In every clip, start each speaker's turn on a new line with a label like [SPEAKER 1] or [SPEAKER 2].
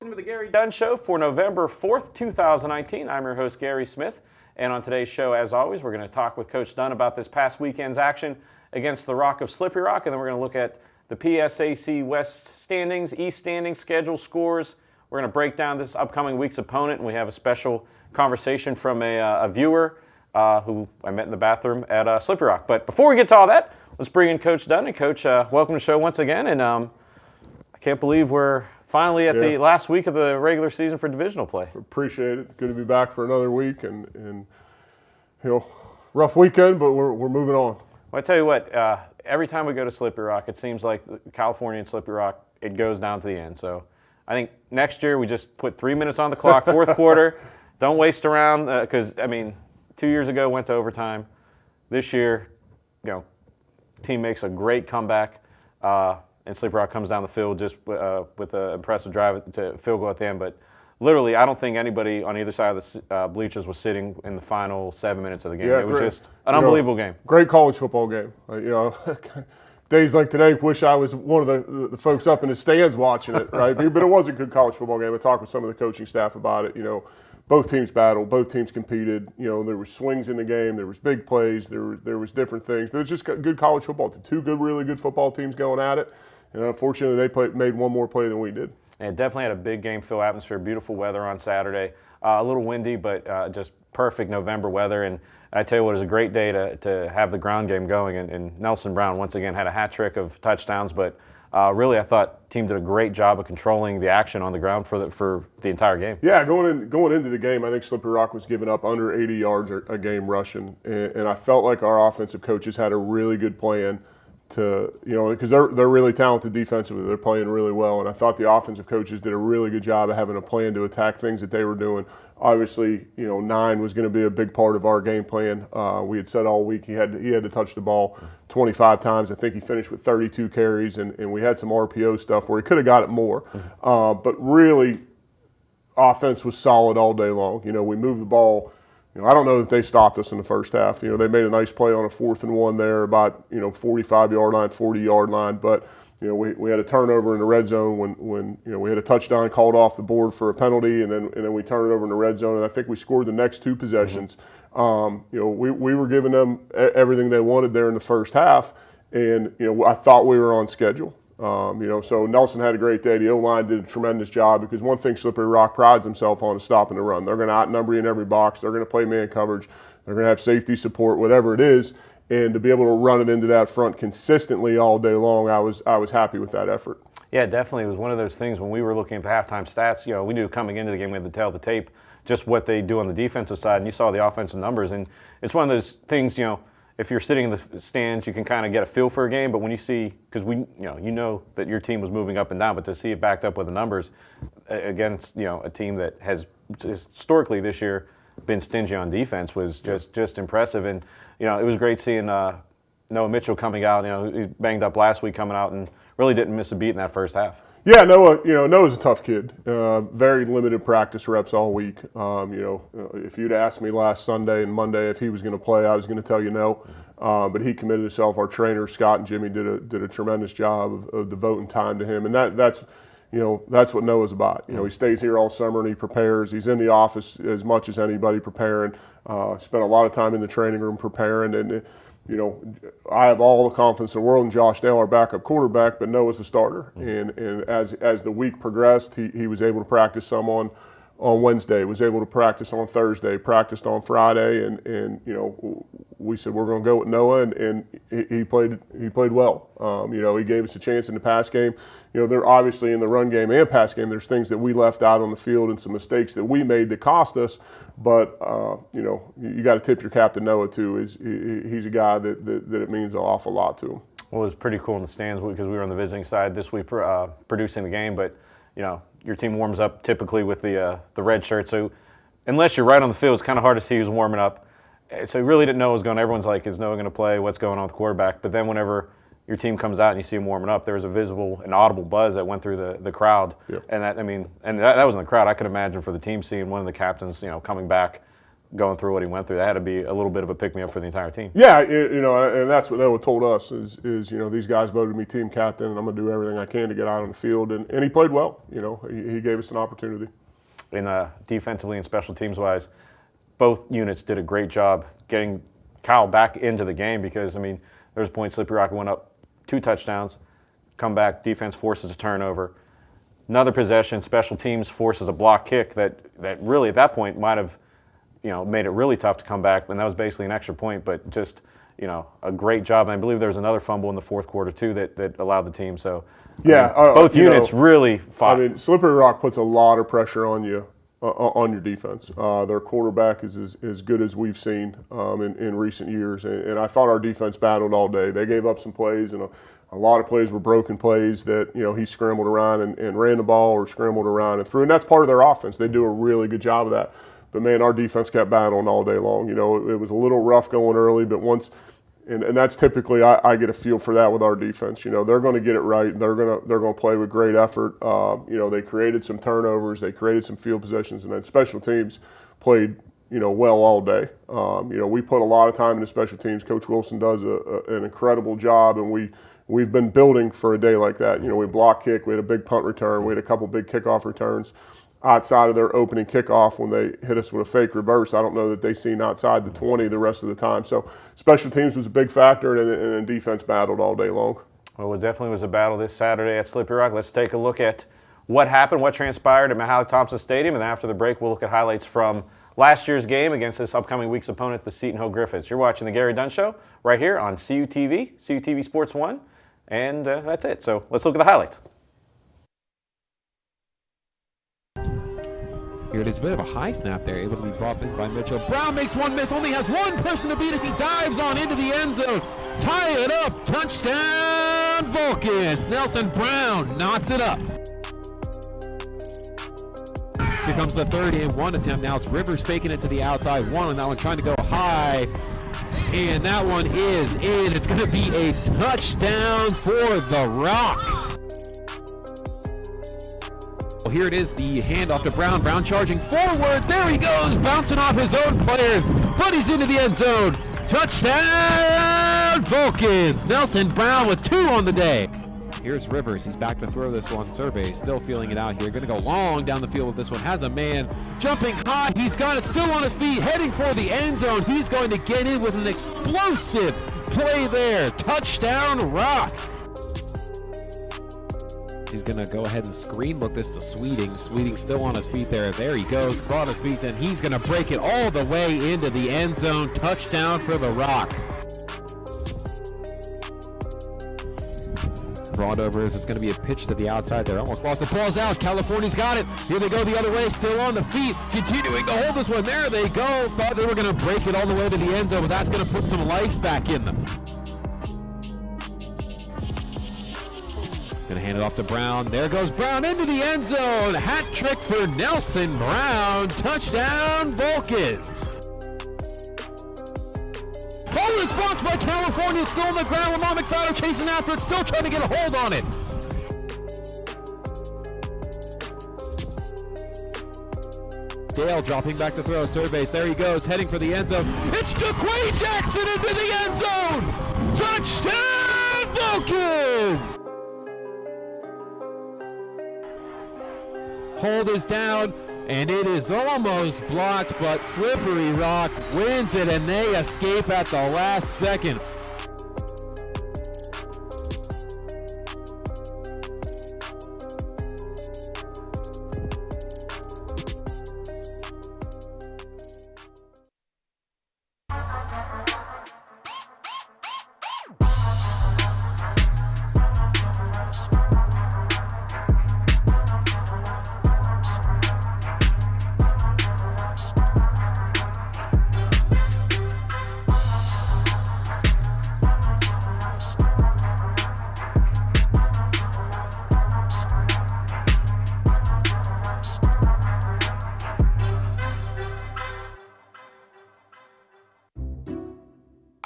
[SPEAKER 1] To the Gary Dunn Show for November 4th, 2019. I'm your host, Gary Smith, and on today's show, as always, we're going to talk with Coach Dunn about this past weekend's action against the Rock of Slippery Rock, and then we're going to look at the PSAC West standings, East standings, schedule scores. We're going to break down this upcoming week's opponent, and we have a special conversation from a viewer who I met in the bathroom at Slippery Rock. But before we get to all that, let's bring in Coach Dunn. And Coach, welcome to the show once again, and I can't believe we're finally at the last week of the regular season for divisional play.
[SPEAKER 2] Appreciate it. Good to be back for another week, and you know, rough weekend, but we're moving on.
[SPEAKER 1] Well, I tell you what, every time we go to Slippery Rock, it seems like California and Slippery Rock, it goes down to the end. So I think next year we just put 3 minutes on the clock, fourth quarter. Don't waste around because, 2 years ago went to overtime. This year, team makes a great comeback. And Slippery Rock comes down the field just with an impressive drive to field goal at the end. But literally, I don't think anybody on either side of the bleachers was sitting in the final 7 minutes of the game. It was just an unbelievable game.
[SPEAKER 2] Great college football game. Days like today, wish I was one of the folks up in the stands watching it, right? But it was a good college football game. I talked with some of the coaching staff about it. Both teams battled, both teams competed. There were swings in the game, there was big plays, there was different things. But it's just good college football. Two really good football teams going at it. And unfortunately, they made one more play than we did.
[SPEAKER 1] And it definitely had a big game feel atmosphere, beautiful weather on Saturday. A little windy, but just perfect November weather. And I tell you what, it was a great day to have the ground game going. And Nelson Brown, once again, had a hat trick of touchdowns. But really, I thought the team did a great job of controlling the action on the ground for the entire game.
[SPEAKER 2] Yeah, going into the game, I think Slippery Rock was giving up under 80 yards a game rushing. And I felt like our offensive coaches had a really good plan because they're really talented defensively. They're playing really well, and I thought the offensive coaches did a really good job of having a plan to attack things that they were doing. Obviously, 9 was going to be a big part of our game plan. We had said all week he had to touch the ball 25 times. I think he finished with 32 carries, and we had some RPO stuff where he could have got it more. But really, offense was solid all day long. We moved the ball. I don't know that they stopped us in the first half. They made a nice play on a 4th and 1 there, about 45-yard line, 40-yard line. But we had a turnover in the red zone when we had a touchdown called off the board for a penalty, and then we turned it over in the red zone. And I think we scored the next 2 possessions. We were giving them everything they wanted there in the first half, and I thought we were on schedule. So Nelson had a great day. The O-line did a tremendous job because one thing Slippery Rock prides himself on is stopping the run. They're going to outnumber you in every box. They're going to play man coverage. They're going to have safety support, whatever it is. And to be able to run it into that front consistently all day long, I was happy with that effort.
[SPEAKER 1] Yeah, definitely. It was one of those things when we were looking at the halftime stats, we knew coming into the game we had to tell the tape just what they do on the defensive side, and you saw the offensive numbers. And it's one of those things, if you're sitting in the stands, you can kind of get a feel for a game. But when you see, because you know that your team was moving up and down, but to see it backed up with the numbers against a team that has historically this year been stingy on defense was just impressive. And it was great seeing Noah Mitchell coming out. He banged up last week coming out and really didn't miss a beat in that first half.
[SPEAKER 2] Yeah, Noah's a tough kid. Very limited practice reps all week. If you'd asked me last Sunday and Monday if he was going to play, I was going to tell you no. But he committed himself. Our trainers, Scott and Jimmy, did a tremendous job of devoting time to him, and that's what Noah's about. He stays here all summer and he prepares. He's in the office as much as anybody preparing. Spent a lot of time in the training room preparing, and I have all the confidence in the world in Josh Dale, our backup quarterback, but Noah's the starter. And as the week progressed, he was able to practice some on Wednesday, was able to practice on Thursday, practiced on Friday, and we said we're going to go with Noah, and he played well. He gave us a chance in the pass game. They're obviously in the run game and pass game. There's things that we left out on the field and some mistakes that we made that cost us. But you got to tip your cap to Noah too. He's a guy that it means an awful lot to him.
[SPEAKER 1] Well, it was pretty cool in the stands because we were on the visiting side this week producing the game, but your team warms up typically with the red shirt. So unless you're right on the field, it's kind of hard to see who's warming up. So you really didn't know what was going on. Everyone's like, is Noah going to play? What's going on with the quarterback? But then whenever your team comes out and you see him warming up, there was a visible and audible buzz that went through the crowd.
[SPEAKER 2] Yep.
[SPEAKER 1] And that was in the crowd. I could imagine for the team seeing one of the captains, coming back going through what he went through. That had to be a little bit of a pick-me-up for the entire team.
[SPEAKER 2] Yeah, and that's what Noah told us is these guys voted me team captain, and I'm going to do everything I can to get out on the field. And he played well. He gave us an opportunity.
[SPEAKER 1] And defensively and special teams-wise, both units did a great job getting Cal back into the game because, there's points Slippery Rock went up 2 touchdowns, come back, defense forces a turnover. Another possession, special teams forces a block kick that really at that point might have made it really tough to come back, and that was basically an extra point, but just a great job. And I believe there was another fumble in the fourth quarter too that allowed the team. So both units really fought.
[SPEAKER 2] Slippery Rock puts a lot of pressure on you on your defense. Their quarterback is as good as we've seen in recent years, and I thought our defense battled all day. They gave up some plays, and a lot of plays were broken plays that he scrambled around and ran the ball or scrambled around and threw, and that's part of their offense. They do a really good job of that. But, man, our defense kept battling all day long. It was a little rough going early, but once – and that's typically I get a feel for that with our defense. They're going to get it right. They're going to play with great effort. They created some turnovers. They created some field positions. And then special teams played, well all day. We put a lot of time into special teams. Coach Wilson does an incredible job, and we've been building for a day like that. We block kick. We had a big punt return. We had a couple big kickoff returns. Outside of their opening kickoff when they hit us with a fake reverse, I don't know that they seen outside the 20 the rest of the time. So special teams was a big factor, and defense battled all day long.
[SPEAKER 1] Well, it definitely was a battle this Saturday at Slippery Rock. Let's take a look at what happened, what transpired at Mahalik Thompson Stadium, and then after the break, we'll look at highlights from last year's game against this upcoming week's opponent, the Seton Hill Griffins. You're watching the Gary Dunn Show right here on CUTV, CUTV Sports 1, and that's it. So let's look at the highlights.
[SPEAKER 3] Here it is, a bit of a high snap there, able to be brought in by Mitchell. Brown makes one miss, only has one person to beat as he dives on into the end zone. Tie it up, touchdown Vulcans. Nelson Brown knots it up. Here comes the 3rd and 1 attempt. Now it's Rivers faking it to the outside one, and that one trying to go high. And that one is in. It's going to be a touchdown for the Rock. Well, here it is, the handoff to Brown. Brown charging forward. There he goes, bouncing off his own players. But he's into the end zone. Touchdown, Vulcans. Nelson Brown with 2 on the day. Here's Rivers. He's back to throw this one. Survey still feeling it out here. Going to go long down the field with this one. Has a man jumping high. He's got it still on his feet, heading for the end zone. He's going to get in with an explosive play there. Touchdown, Rock. He's going to go ahead and screen look this to Sweeting. Sweeting still on his feet there. There he goes, caught his feet, and he's going to break it all the way into the end zone. Touchdown for the Rock. Brought over as it's going to be a pitch to the outside there. Almost lost the ball's out. California's got it. Here they go the other way, still on the feet. Continuing to hold this one. There they go. Thought they were going to break it all the way to the end zone, but that's going to put some life back in them. Going to hand it off to Brown. There goes Brown into the end zone. Hat trick for Nelson Brown. Touchdown, Vulcans. Ball response by California. It's still on the ground. Lamar McFadden chasing after it. Still trying to get a hold on it. Dale dropping back to throw. Surveys. There he goes. Heading for the end zone. It's Jaquay Jackson into the end zone. Touchdown, Vulcans. Hold is down, and it is almost blocked, but Slippery Rock wins it, and they escape at the last second.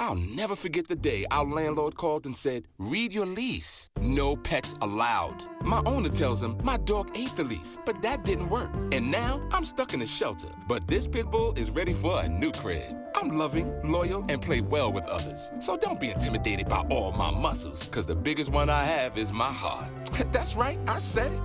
[SPEAKER 4] I'll never forget the day our landlord called and said, "Read your lease. No pets allowed." My owner tells him my dog ate the lease, but that didn't work. And now I'm stuck in a shelter. But this pit bull is ready for a new crib. I'm loving, loyal, and play well with others. So don't be intimidated by all my muscles, because the biggest one I have is my heart. That's right, I said it.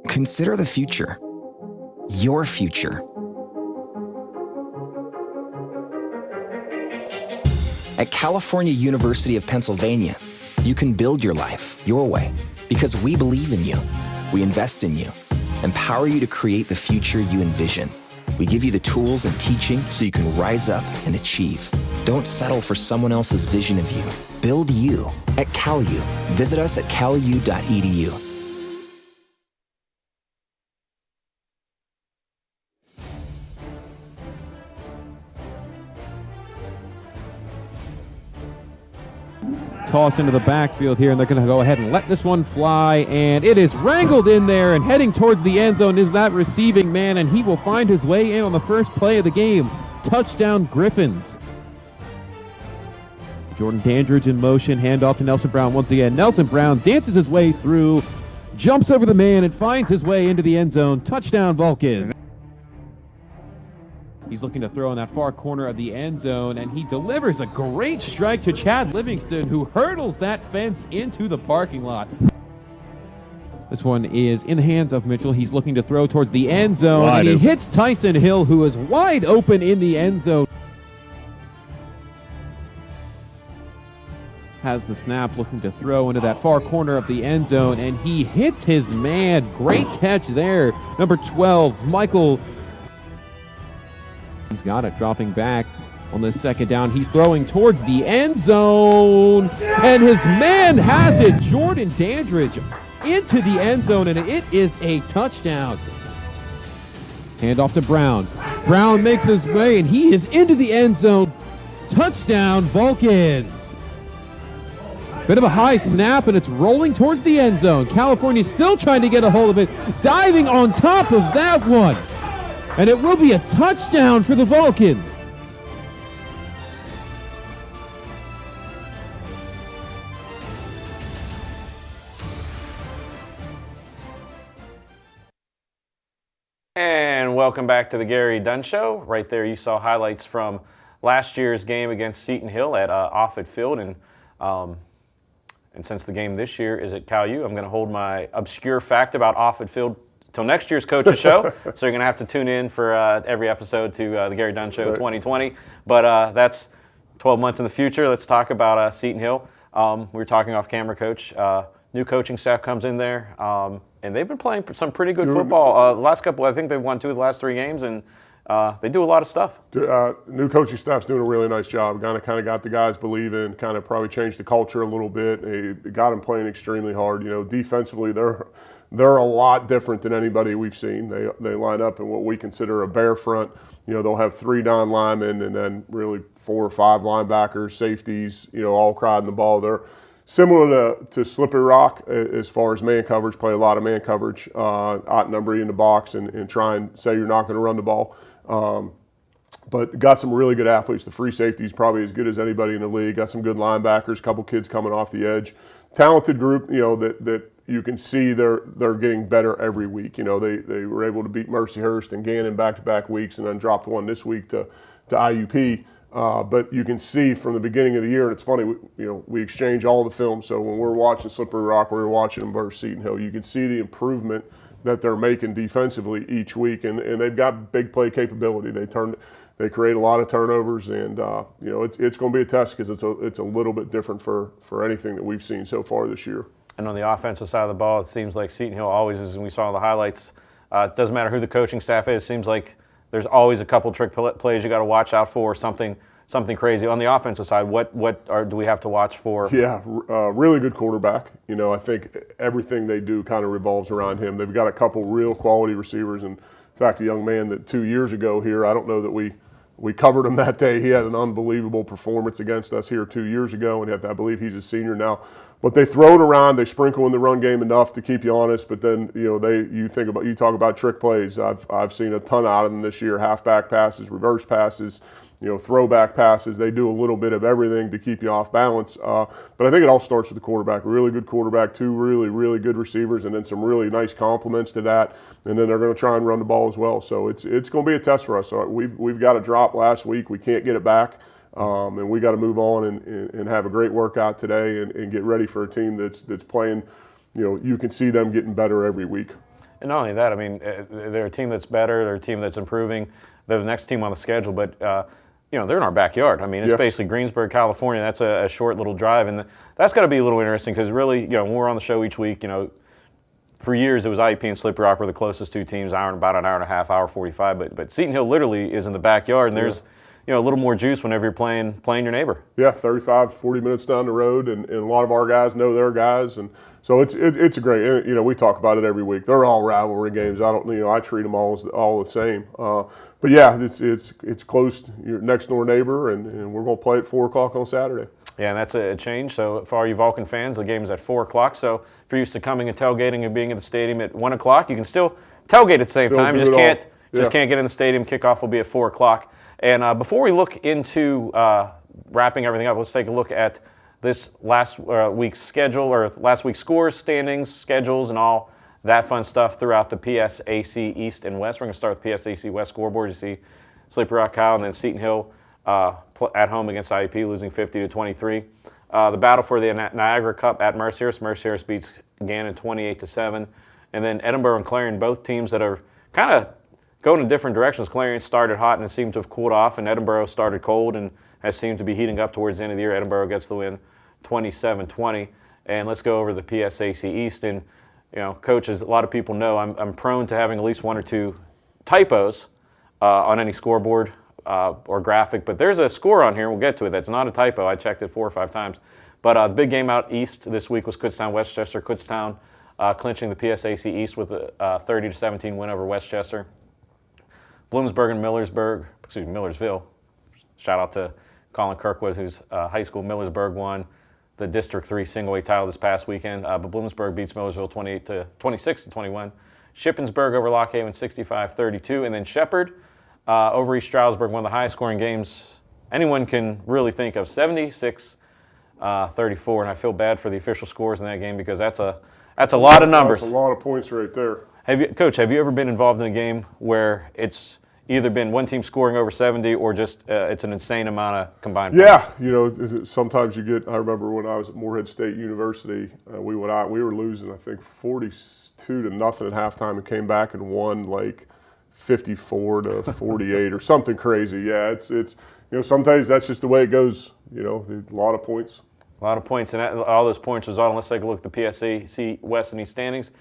[SPEAKER 5] Consider the future. Your future. At California University of Pennsylvania, you can build your life your way because we believe in you. We invest in you, empower you to create the future you envision. We give you the tools and teaching so you can rise up and achieve. Don't settle for someone else's vision of you. Build you at CalU. Visit us at calu.edu.
[SPEAKER 3] Toss into the backfield here, and they're going to go ahead and let this one fly, and it is wrangled in there, and heading towards the end zone is that receiving man, and he will find his way in on the first play of the game. Touchdown, Griffins. Jordan Dandridge in motion, handoff to Nelson Brown once again. Nelson Brown dances his way through, jumps over the man, and finds his way into the end zone. Touchdown, Vulcan. He's looking to throw in that far corner of the end zone, and he delivers a great strike to Chad Livingston, who hurdles that fence into the parking lot. This one is in the hands of Mitchell. He's looking to throw towards the end zone, and he hits Tyson Hill, who is wide open in the end zone. Has the snap, looking to throw into that far corner of the end zone, and he hits his man. Great catch there. Number 12, Michael. He's got it, dropping back on the second down. He's throwing towards the end zone, and his man has it. Jordan Dandridge into the end zone, and it is a touchdown. Handoff to Brown. Brown makes his way, and he is into the end zone. Touchdown, Vulcans. Bit of a high snap, and it's rolling towards the end zone. California still trying to get a hold of it, diving on top of that one. And it will be a touchdown for the Vulcans.
[SPEAKER 1] And welcome back to the Gary Dunn Show. Right there you saw highlights from last year's game against Seton Hill at Offutt Field. And since the game this year is at CalU, I'm going to hold my obscure fact about Offutt Field till next year's coach's show. So you're going to have to tune in for every episode to the Gary Dunn Show 2020. But that's 12 months in the future. Let's talk about Seton Hill. We were talking off camera, Coach. New coaching staff comes in there, and they've been playing some pretty good football. The last couple, I think they've won 2 of the last 3 games, and they do a lot of stuff.
[SPEAKER 2] New coaching staff's doing a really nice job. Kind of got the guys believing, kind of probably changed the culture a little bit. They got them playing extremely hard. You know, defensively, they're a lot different than anybody we've seen. They line up in what we consider a bear front. You know, they'll have 3 down linemen and then really 4 or 5 linebackers, safeties, you know, all crowding the ball. They're similar to Slippery Rock as far as man coverage, play a lot of man coverage, outnumber you in the box and try and say you're not going to run the ball. But got some really good athletes. The free safety is probably as good as anybody in the league. Got some good linebackers, a couple kids coming off the edge. Talented group, you know, that you can see they're getting better every week. You know, they were able to beat Mercyhurst and Gannon back-to-back weeks and then dropped one this week to IUP. But you can see from the beginning of the year, and it's funny, we exchange all the film. So when we're watching Slippery Rock, we're watching them versus Seton Hill. You can see the improvement that they're making defensively each week, and they've got big play capability. They create a lot of turnovers, and it's going to be a test because it's a little bit different for anything that we've seen so far this year.
[SPEAKER 1] And on the offensive side of the ball, it seems like Seton Hill always is, and we saw the highlights It doesn't matter who the coaching staff is. It seems like there's always a couple trick plays you got to watch out for, something crazy. On the offensive side, do we have to watch for?
[SPEAKER 2] Yeah, really good quarterback. You know, I think everything they do kind of revolves around him. They've got a couple real quality receivers. And in fact, a young man that 2 years ago here, I don't know that we covered him that day. He had an unbelievable performance against us here 2 years ago, and I believe he's a senior now. But they throw it around, they sprinkle in the run game enough to keep you honest. But then you talk about trick plays. I've seen a ton out of them this year: halfback passes, reverse passes, throwback passes. They do a little bit of everything to keep you off balance. But I think it all starts with the quarterback. A really good quarterback, two really good receivers, and then some really nice complements to that. And then they're going to try and run the ball as well. So it's going to be a test for us. So we've got a drop last week. We can't get it back. And we got to move on and have a great workout today and get ready for a team that's playing. You can see them getting better every week.
[SPEAKER 1] And not only that, I mean, they're a team that's better. They're a team that's improving. They're the next team on the schedule, but they're in our backyard. I mean, it's basically Greensburg, California. That's a short little drive, and that's got to be a little interesting because really, when we're on the show each week, for years it was IUP and Slippery Rock were the closest two teams, about an hour and a half, hour 45. But Seton Hill literally is in the backyard, and there's a little more juice whenever you're playing your neighbor.
[SPEAKER 2] Yeah, 35, 40 minutes down the road, and a lot of our guys know their guys, and so it's a great. We talk about it every week. They're all rivalry games. I treat them all the same. But yeah, it's close. Your next door neighbor, and we're going to play at 4 o'clock on Saturday.
[SPEAKER 1] Yeah, and that's a change. So for all you Vulcan fans, the game is at 4 o'clock. So if you're used to coming and tailgating and being at the stadium at 1 o'clock, you can still tailgate at the same time. You just can't get in the stadium. Kickoff will be at 4 o'clock. And before we look into wrapping everything up, let's take a look at this last week's schedule, or last week's scores, standings, schedules, and all that fun stuff throughout the PSAC East and West. We're going to start with PSAC West scoreboard. You see Slippery Rock, Kyle, and then Seton Hill at home against IUP, losing 50-23. The battle for the Niagara Cup at Mercyhurst. Mercyhurst beats Gannon 28-7. And then Edinburgh and Clarion, both teams that are kind of going in different directions. Clarion started hot and seemed to have cooled off, and Edinburgh started cold and has seemed to be heating up towards the end of the year. Edinburgh gets the win 27-20. And let's go over the PSAC East. And, Coach, as a lot of people know, I'm prone to having at least one or two typos on any scoreboard or graphic. But there's a score on here, we'll get to it, that's not a typo. I checked it 4 or 5 times. But the big game out east this week was Kutztown-Westchester. Kutztown clinching the PSAC East with a 30-17 win over Westchester. Bloomsburg and Millersville. Shout out to Colin Kirkwood, who's high school. Millersburg won the District 3 single A title this past weekend. But Bloomsburg beats Millersville 26-21. Shippensburg over Lock Haven 65-32. And then Shepherd over East Stroudsburg, one of the highest scoring games anyone can really think of, 76-34. And I feel bad for the official scores in that game because that's a lot of numbers.
[SPEAKER 2] That's a lot of points right there.
[SPEAKER 1] Coach, have you ever been involved in a game where it's either been one team scoring over 70 or just it's an insane amount of combined points?
[SPEAKER 2] Yeah, sometimes you get. I remember when I was at Morehead State University, we went out. We were losing, I think, 42-0 at halftime, and came back and won like 54-48 or something crazy. Yeah, it's sometimes that's just the way it goes. A lot of points.
[SPEAKER 1] A lot of points, and all those points result in. Let's take a look at the PSAC West and East standings.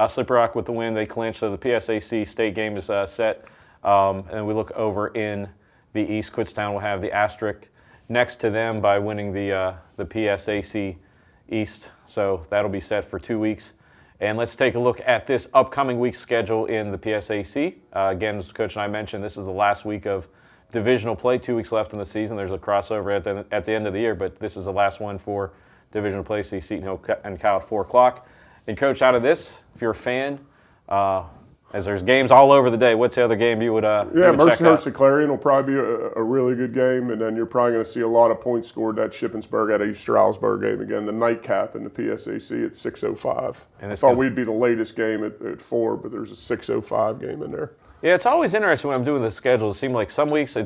[SPEAKER 1] Slippery Rock with the win, they clinch, so the PSAC state game is set. And we look over in the East. Kutztown will have the asterisk next to them by winning the PSAC East, so that'll be set for 2 weeks. And let's take a look at this upcoming week's schedule in the PSAC. Again, as Coach and I mentioned, this is the last week of divisional play. 2 weeks left in the season. There's a crossover at the end of the year, but this is the last one for divisional play. See Seton Hill and Cal at 4 o'clock. And Coach, out of this, if you're a fan, as there's games all over the day, what's the other game you would
[SPEAKER 2] Mercyhurst and Clarion will probably be a really good game, and then you're probably going to see a lot of points scored at Shippensburg at East Stroudsburg game again. The nightcap in the PSAC at 6:05. I thought we'd be the latest game at 4, but there's a 6:05 game in there.
[SPEAKER 1] Yeah, it's always interesting when I'm doing the schedule. It seems like some weeks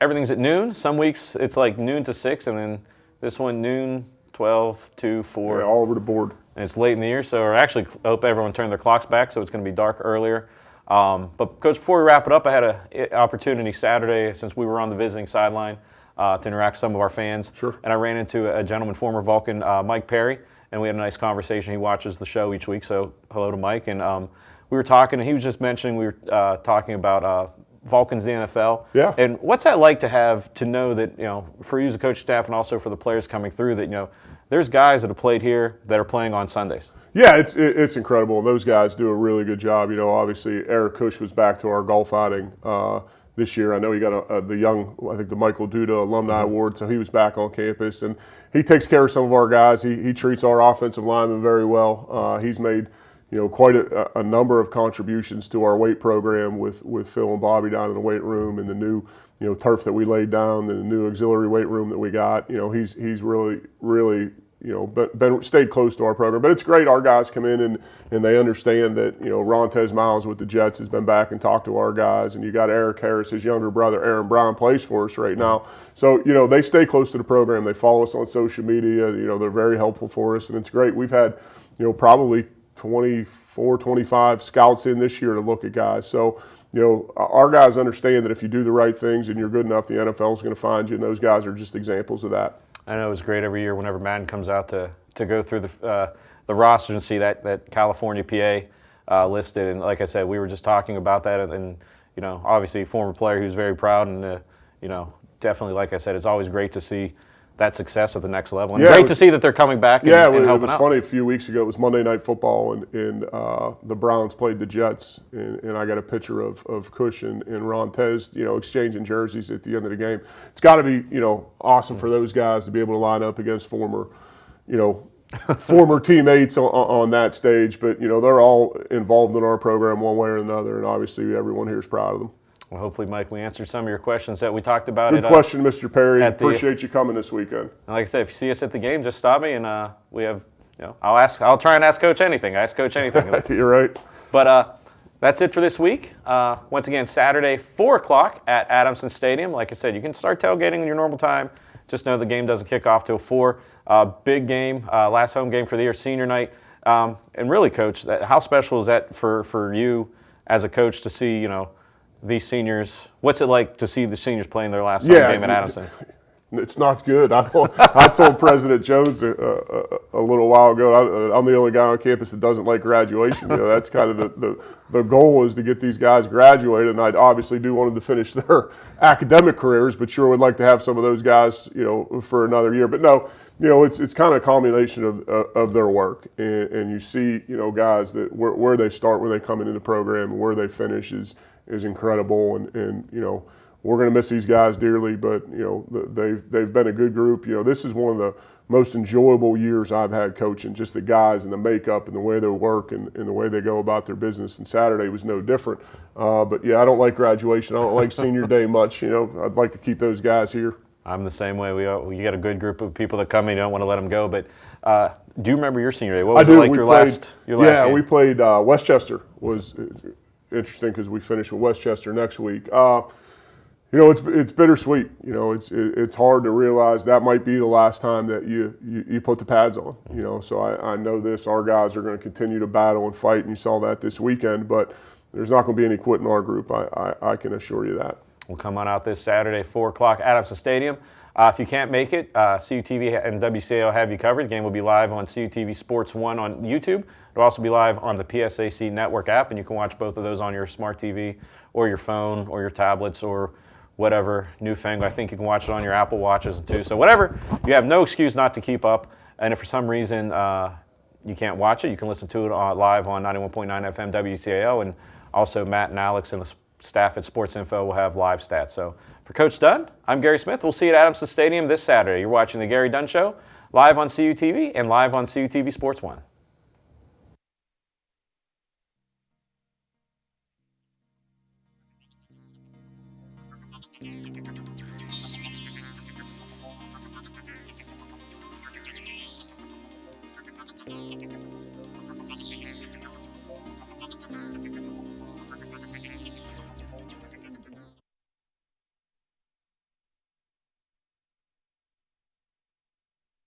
[SPEAKER 1] everything's at noon. Some weeks it's like noon to 6, and then this one noon, 12, 2, 4.
[SPEAKER 2] Yeah, all over the board.
[SPEAKER 1] And it's late in the year, so I actually hope everyone turned their clocks back, so it's going to be dark earlier. But, Coach, before we wrap it up, I had an opportunity Saturday, since we were on the visiting sideline, to interact with some of our fans.
[SPEAKER 2] Sure.
[SPEAKER 1] And I ran into a gentleman, former Vulcan, Mike Perry, and we had a nice conversation. He watches the show each week, so hello to Mike. And we were talking, and he was just mentioning we were talking about Vulcan's the NFL.
[SPEAKER 2] Yeah.
[SPEAKER 1] And what's that like to know that, for you as a coach staff and also for the players coming through that, there's guys that have played here that are playing on Sundays?
[SPEAKER 2] Yeah, it's incredible. Those guys do a really good job. Obviously Eric Cush was back to our golf outing this year. I know he got the Michael Duda Alumni Award, so he was back on campus. And he takes care of some of our guys. He treats our offensive linemen very well. He's made quite a number of contributions to our weight program with Phil and Bobby down in the weight room and the new turf that we laid down, and the new auxiliary weight room that we got. He's really stayed close to our program. But it's great. Our guys come in and they understand that Rontez Miles with the Jets has been back and talked to our guys, and you got Eric Harris, his younger brother Aaron Brown plays for us right now. So they stay close to the program. They follow us on social media. They're very helpful for us, and it's great. We've had probably 24, 25 scouts in this year to look at guys. So, our guys understand that if you do the right things and you're good enough, the NFL is going to find you, and those guys are just examples of that.
[SPEAKER 1] I know it's great every year whenever Madden comes out to go through the roster and see that California PA listed. And like I said, we were just talking about that, and obviously a former player who's very proud, and definitely, like I said, it's always great to see that success at the next level. And great to see that they're coming back and helping out.
[SPEAKER 2] It was funny. A few weeks ago, it was Monday Night Football, and the Browns played the Jets, and I got a picture of Cush and Rontez, exchanging jerseys at the end of the game. It's got to be, awesome for those guys to be able to line up against former teammates on that stage. But, they're all involved in our program one way or another, and obviously everyone here is proud of them.
[SPEAKER 1] Well, hopefully, Mike, we answered some of your questions that we talked about.
[SPEAKER 2] Good question, Mr. Perry. Appreciate you coming this weekend.
[SPEAKER 1] Like I said, if you see us at the game, just stop me, and we have, I'll try and ask Coach anything. Ask Coach anything.
[SPEAKER 2] You're right.
[SPEAKER 1] But that's it for this week. Once again, Saturday, 4 o'clock at Adamson Stadium. Like I said, you can start tailgating in your normal time. Just know the game doesn't kick off till 4. Big game, last home game for the year, senior night. And really, Coach, how special is that for you as a coach to see, these seniors? What's it like to see the seniors playing their last home game at Adamson?
[SPEAKER 2] It's not good. I told President Jones a little while ago, I'm the only guy on campus that doesn't like graduation. That's kind of the goal is to get these guys graduated, and I obviously do want them to finish their academic careers, but sure would like to have some of those guys, for another year. But no, it's kind of a culmination of their work, and you see, guys that where they start when they come into the program and where they finish is incredible, and we're going to miss these guys dearly, but they've been a good group. This is one of the most enjoyable years I've had coaching. Just the guys and the makeup and the way they work and the way they go about their business. And Saturday was no different. But yeah, I don't like graduation. I don't like senior day much. I'd like to keep those guys here. I'm the same way. We got a good group of people that come in. You don't want to let them go. But do you remember your senior day? What was it like your last game? We played Westchester. Was interesting because we finished with Westchester next week. It's bittersweet. It's hard to realize that might be the last time that you put the pads on. So I know this. Our guys are going to continue to battle and fight, and you saw that this weekend. But there's not going to be any quit in our group. I can assure you that. We'll come on out this Saturday, 4 o'clock, Adamson Stadium. If you can't make it, CUTV and WCAO have you covered. The game will be live on CUTV Sports 1 on YouTube. It'll also be live on the PSAC Network app, and you can watch both of those on your smart TV or your phone or your tablets or whatever newfangled. I think you can watch it on your Apple Watches too. So whatever, you have no excuse not to keep up. And if for some reason you can't watch it, you can listen to it live on 91.9 FM WCAO. And also Matt and Alex and the staff at Sports Info will have live stats. So for Coach Dunn, I'm Gary Smith. We'll see you at Adamson Stadium this Saturday. You're watching The Gary Dunn Show, live on CUTV and live on CUTV Sports 1.